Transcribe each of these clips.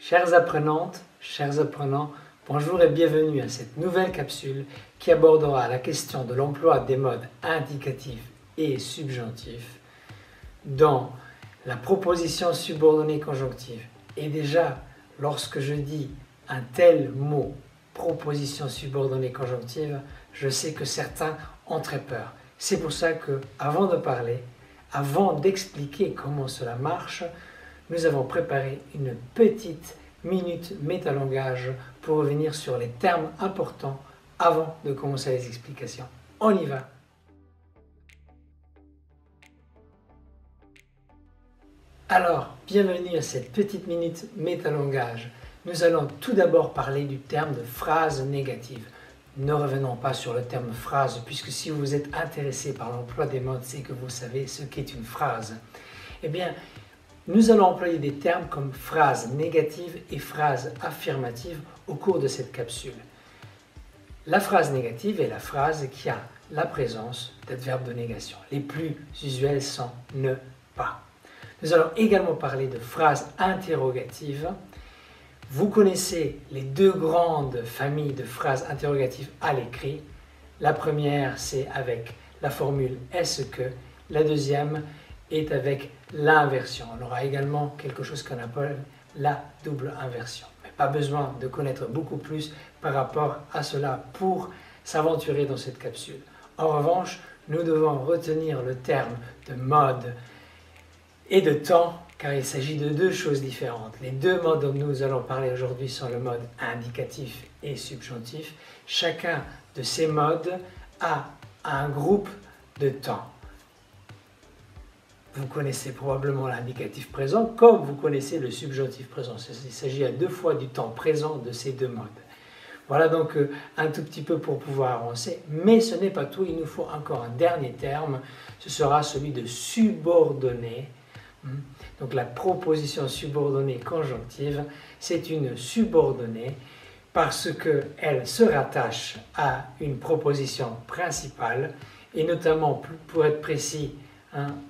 Chères apprenantes, chers apprenants, bonjour et bienvenue à cette nouvelle capsule qui abordera la question de l'emploi des modes indicatifs et subjonctifs dans la proposition subordonnée conjonctive. Et déjà, lorsque je dis un tel mot, proposition subordonnée conjonctive, je sais que certains ont très peur. C'est pour ça que, avant de parler, avant d'expliquer comment cela marche, nous avons préparé une petite minute métalangage pour revenir sur les termes importants avant de commencer les explications. On y va! Alors, bienvenue à cette petite minute métalangage. Nous allons tout d'abord parler du terme de phrase négative. Ne revenons pas sur le terme phrase, puisque si vous êtes intéressé par l'emploi des modes, c'est que vous savez ce qu'est une phrase. Eh bien, nous allons employer des termes comme phrase négative et phrase affirmative au cours de cette capsule. La phrase négative est la phrase qui a la présence d'adverbes de négation. Les plus usuels sont ne pas. Nous allons également parler de phrases interrogatives. Vous connaissez les deux grandes familles de phrases interrogatives à l'écrit. La première, c'est avec la formule « est-ce que ». La deuxième est avec l'inversion. On aura également quelque chose qu'on appelle la double inversion. Mais pas besoin de connaître beaucoup plus par rapport à cela pour s'aventurer dans cette capsule. En revanche, nous devons retenir le terme de mode et de temps, car il s'agit de deux choses différentes. Les deux modes dont nous allons parler aujourd'hui sont le mode indicatif et subjonctif. Chacun de ces modes a un groupe de temps. Vous connaissez probablement l'indicatif présent, comme vous connaissez le subjonctif présent. Il s'agit à deux fois du temps présent de ces deux modes. Voilà donc un tout petit peu pour pouvoir avancer, mais ce n'est pas tout, il nous faut encore un dernier terme, ce sera celui de subordonné. Donc la proposition subordonnée conjonctive, c'est une subordonnée parce qu'elle se rattache à une proposition principale et notamment, pour être précis,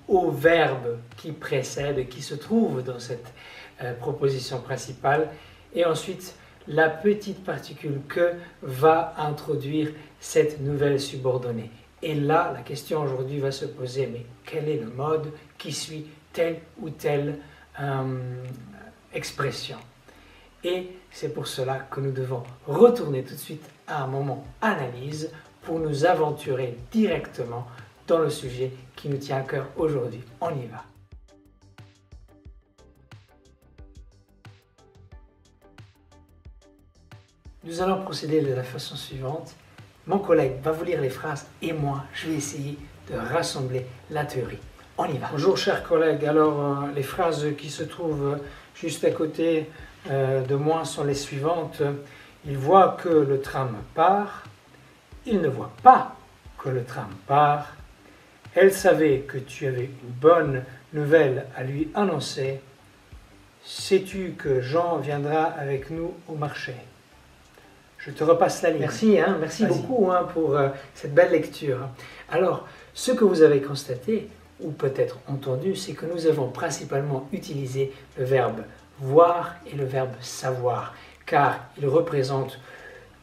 au verbe qui précède, qui se trouve dans cette proposition principale, et ensuite la petite particule que va introduire cette nouvelle subordonnée. Et là, la question aujourd'hui va se poser, mais quel est le mode qui suit telle ou telle expression? Et c'est pour cela que nous devons retourner tout de suite à un moment analyse pour nous aventurer directement dans le sujet qui nous tient à cœur aujourd'hui. On y va. Nous allons procéder de la façon suivante. Mon collègue va vous lire les phrases et moi, je vais essayer de rassembler la théorie. On y va. Bonjour chers collègues, alors les phrases qui se trouvent juste à côté de moi sont les suivantes. Il voit que le tram part, il ne voit pas que le tram part. Elle savait que tu avais une bonne nouvelle à lui annoncer. Sais-tu que Jean viendra avec nous au marché? Je te repasse la ligne. Merci, merci beaucoup pour cette belle lecture. Alors, ce que vous avez constaté, ou peut-être entendu, c'est que nous avons principalement utilisé le verbe voir et le verbe savoir, car ils représentent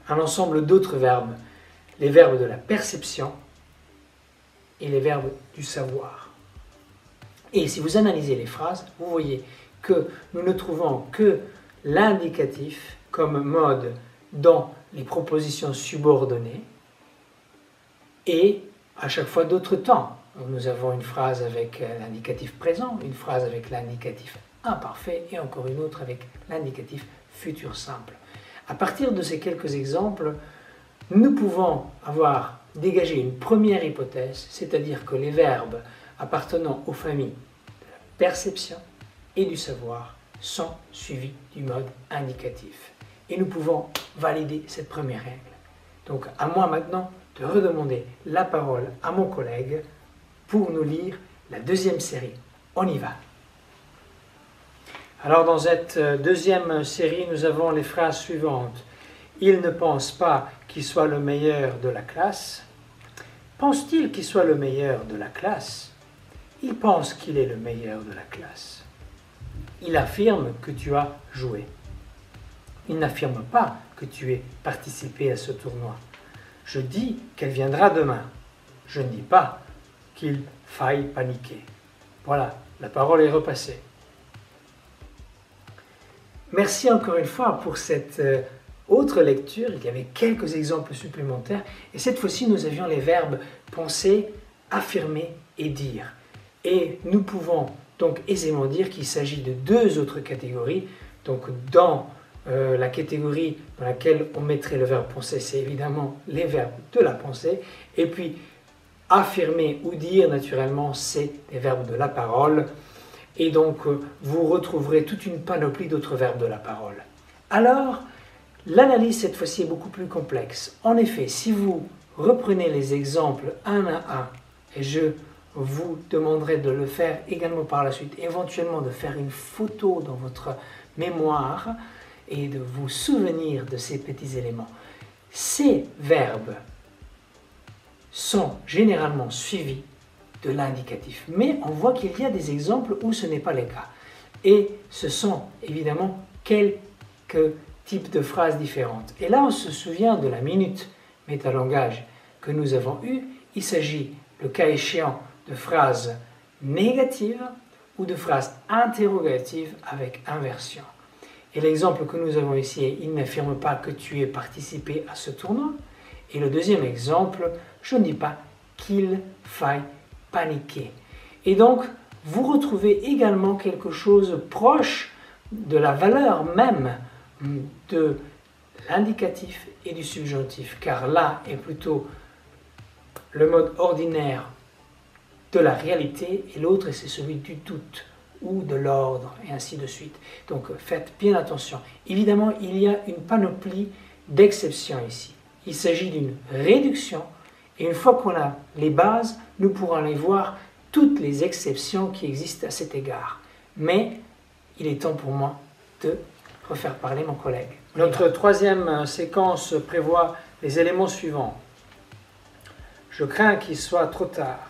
un ensemble d'autres verbes, les verbes de la perception et les verbes du savoir. Et si vous analysez les phrases, vous voyez que nous ne trouvons que l'indicatif comme mode dans les propositions subordonnées et à chaque fois d'autres temps. Nous avons une phrase avec l'indicatif présent, une phrase avec l'indicatif imparfait et encore une autre avec l'indicatif futur simple. À partir de ces quelques exemples, nous pouvons avoir dégagé une première hypothèse, c'est-à-dire que les verbes appartenant aux familles de la perception et du savoir sont suivis du mode indicatif. Et nous pouvons valider cette première règle. Donc à moi maintenant de redemander la parole à mon collègue pour nous lire la deuxième série. On y va. Alors dans cette deuxième série, nous avons les phrases suivantes. Il ne pense pas qu'il soit le meilleur de la classe. Pense-t-il qu'il soit le meilleur de la classe? Il pense qu'il est le meilleur de la classe. Il affirme que tu as joué. il n'affirme pas que tu aies participé à ce tournoi. Je dis qu'elle viendra demain. Je ne dis pas qu'il faille paniquer. Voilà, la parole est repassée. Merci encore une fois pour cette autre lecture. Il y avait quelques exemples supplémentaires. Et cette fois-ci, nous avions les verbes penser, affirmer et dire. Et nous pouvons donc aisément dire qu'il s'agit de deux autres catégories. Donc dans la catégorie dans laquelle on mettrait le verbe penser, c'est évidemment les verbes de la pensée. Et puis affirmer ou dire, naturellement, c'est les verbes de la parole. Et donc, vous retrouverez toute une panoplie d'autres verbes de la parole. Alors, l'analyse, cette fois-ci, est beaucoup plus complexe. En effet, si vous reprenez les exemples un à un, et je vous demanderai de le faire également par la suite, éventuellement de faire une photo dans votre mémoire et de vous souvenir de ces petits éléments. Ces verbes sont généralement suivis de l'indicatif. Mais on voit qu'il y a des exemples où ce n'est pas le cas. Et ce sont évidemment quelques types de phrases différentes. Et là, on se souvient de la minute métalangage que nous avons eue. Il s'agit, le cas échéant, de phrases négatives ou de phrases interrogatives avec inversion. Et l'exemple que nous avons ici est « Il n'affirme pas que tu aies participé à ce tournoi ». Et le deuxième exemple, je ne dis pas qu'il faille paniquer. Et donc, vous retrouvez également quelque chose proche de la valeur même de l'indicatif et du subjonctif, car là est plutôt le mode ordinaire de la réalité et l'autre c'est celui du doute ou de l'ordre et ainsi de suite. Donc faites bien attention. Évidemment, il y a une panoplie d'exceptions ici. Il s'agit d'une réduction et une fois qu'on a les bases, nous pourrons aller voir toutes les exceptions qui existent à cet égard. Mais il est temps pour moi de refaire parler mon collègue. Notre troisième séquence prévoit les éléments suivants. Je crains qu'il soit trop tard.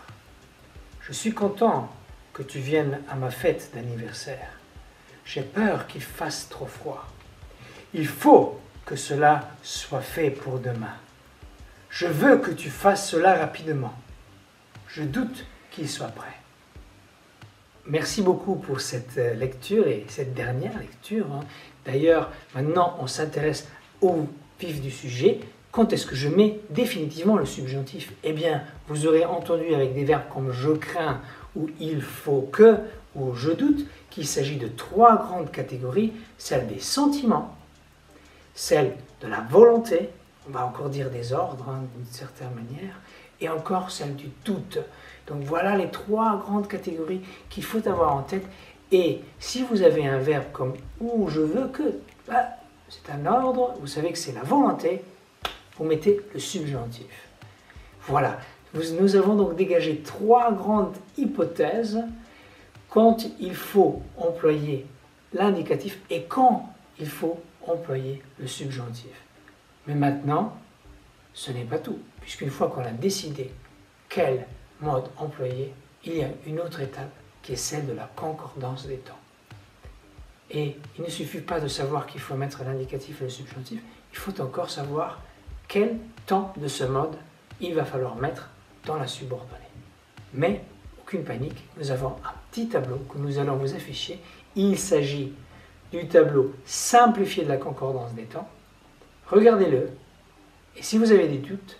Je suis content que tu viennes à ma fête d'anniversaire. J'ai peur qu'il fasse trop froid. Il faut que cela soit fait pour demain. Je veux que tu fasses cela rapidement. Je doute qu'il soit prêt. Merci beaucoup pour cette lecture et cette dernière lecture. D'ailleurs, maintenant, on s'intéresse au vif du sujet. Quand est-ce que je mets définitivement le subjonctif? Eh bien, vous aurez entendu avec des verbes comme « je crains » ou « il faut que » ou « je doute » qu'il s'agit de trois grandes catégories, celle des sentiments, celle de la volonté, on va encore dire des ordres d'une certaine manière, et encore celle du doute. Donc voilà les trois grandes catégories qu'il faut avoir en tête. Et si vous avez un verbe comme « ou je veux que », c'est un ordre, vous savez que c'est la volonté, vous mettez le subjonctif. Voilà, nous avons donc dégagé trois grandes hypothèses quand il faut employer l'indicatif et quand il faut employer le subjonctif. Mais maintenant, ce n'est pas tout, puisqu'une fois qu'on a décidé quel mode employer, il y a une autre étape qui est celle de la concordance des temps. Et il ne suffit pas de savoir qu'il faut mettre l'indicatif et le subjonctif, il faut encore savoir quel temps de ce mode il va falloir mettre dans la subordonnée. Mais, aucune panique, nous avons un petit tableau que nous allons vous afficher. Il s'agit du tableau simplifié de la concordance des temps. Regardez-le, et si vous avez des doutes,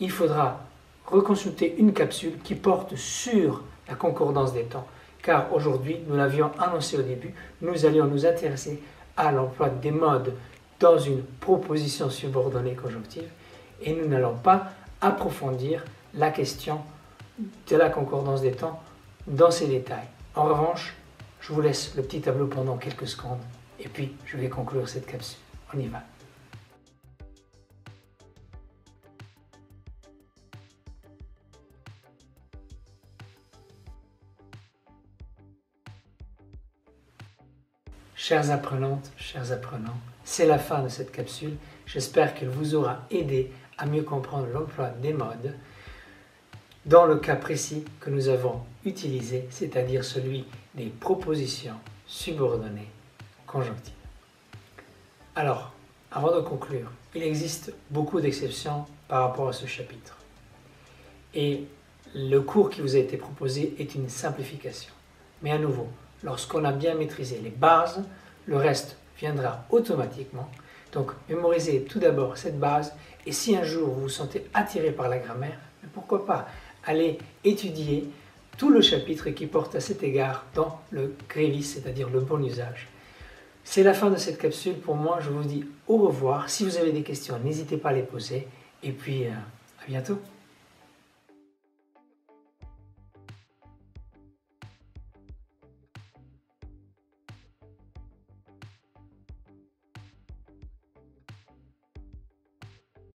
il faudra reconsulter une capsule qui porte sur la concordance des temps, car aujourd'hui, nous l'avions annoncé au début, nous allions nous intéresser à l'emploi des modes dans une proposition subordonnée conjonctive, et nous n'allons pas approfondir la question de la concordance des temps dans ses détails. En revanche, je vous laisse le petit tableau pendant quelques secondes, et puis je vais conclure cette capsule. On y va. Chères apprenantes, chers apprenants, c'est la fin de cette capsule. J'espère qu'elle vous aura aidé à mieux comprendre l'emploi des modes dans le cas précis que nous avons utilisé, c'est-à-dire celui des propositions subordonnées conjonctives. Alors, Avant de conclure, il existe beaucoup d'exceptions par rapport à ce chapitre. Et le cours qui vous a été proposé est une simplification. Mais à nouveau, lorsqu'on a bien maîtrisé les bases, le reste viendra automatiquement. Donc, mémorisez tout d'abord cette base. Et si un jour vous vous sentez attiré par la grammaire, pourquoi pas aller étudier tout le chapitre qui porte à cet égard dans le grévis, c'est-à-dire le bon usage. C'est la fin de cette capsule. Pour moi, je vous dis au revoir. Si vous avez des questions, n'hésitez pas à les poser. Et puis, à bientôt.